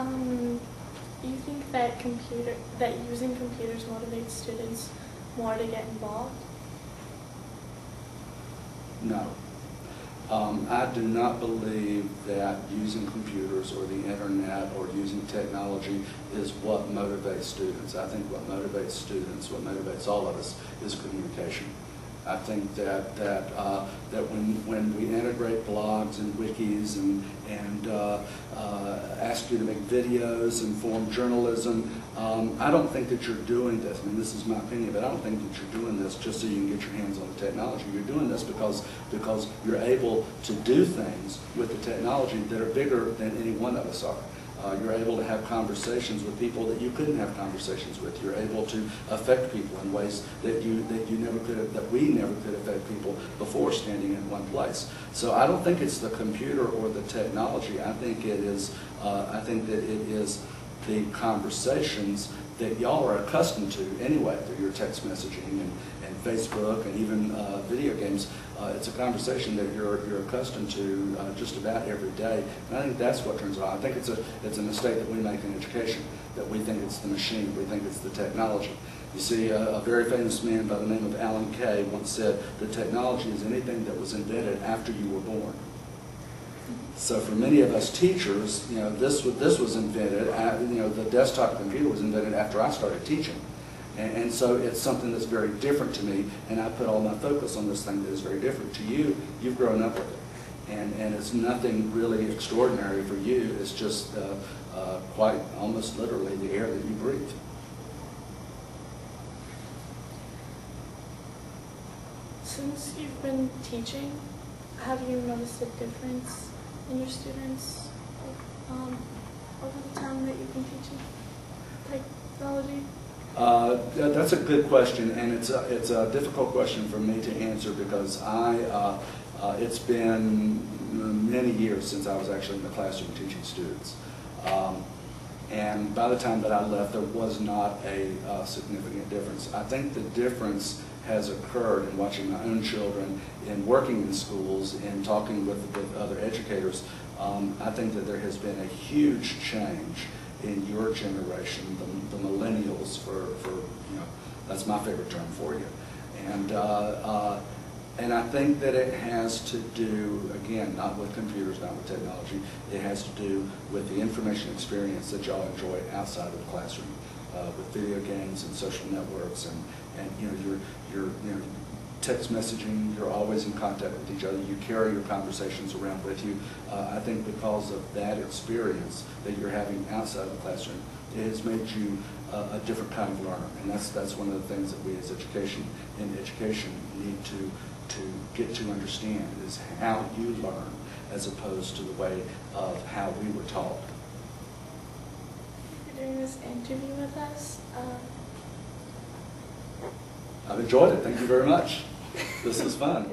Do you think that using computers motivates students more to get involved? No. I do not believe that using computers or the internet or using technology is what motivates students. I think what motivates students, what motivates all of us, is communication. I think that when we integrate blogs and wikis and ask you to make videos and form journalism, I don't think that you're doing this. I mean, this is my opinion, but I don't think that you're doing this just so you can get your hands on the technology. You're doing this because you're able to do things with the technology that are bigger than any one of us are. You're able to have conversations with people that you couldn't have conversations with. You're able to affect people in ways that we never could affect people before standing in one place. So I don't think it's the computer or the technology. I think it is. I think that it is the conversations that y'all are accustomed to anyway through your text messaging and Facebook and even video games. It's a conversation that you're accustomed to just about every day, and I think that's what turns it on. I think it's a mistake that we make in education, that we think it's the machine, we think it's the technology. You see, a very famous man by the name of Alan Kay once said that technology is anything that was invented after you were born. So for many of us teachers, this was invented. The desktop computer was invented after I started teaching. And so it's something that's very different to me, and I put all my focus on this thing that is very different to you. You've grown up with it, and it's nothing really extraordinary for you. It's just quite almost literally the air that you breathe. Since you've been teaching, have you noticed a difference in your students over the time that you've been teaching technology? That's a good question, and it's a difficult question for me to answer because it's been many years since I was actually in the classroom teaching students. And by the time that I left, there was not a significant difference. I think the difference has occurred in watching my own children, in working in schools, in talking with other educators. I think that there has been a huge change in your generation, the millennials, that's my favorite term for you. And I think that it has to do, again, not with computers, not with technology, it has to do with the information experience that y'all enjoy outside of the classroom, with video games and social networks, and your text messaging. You're always in contact with each other. You carry your conversations around with you. I think because of that experience that you're having outside of the classroom, it has made you a different kind of learner, and that's one of the things that we as education need to get to understand, is how you learn as opposed to the way of how we were taught. Thank you for doing this interview with us. I've enjoyed it. Thank you very much. This was fun.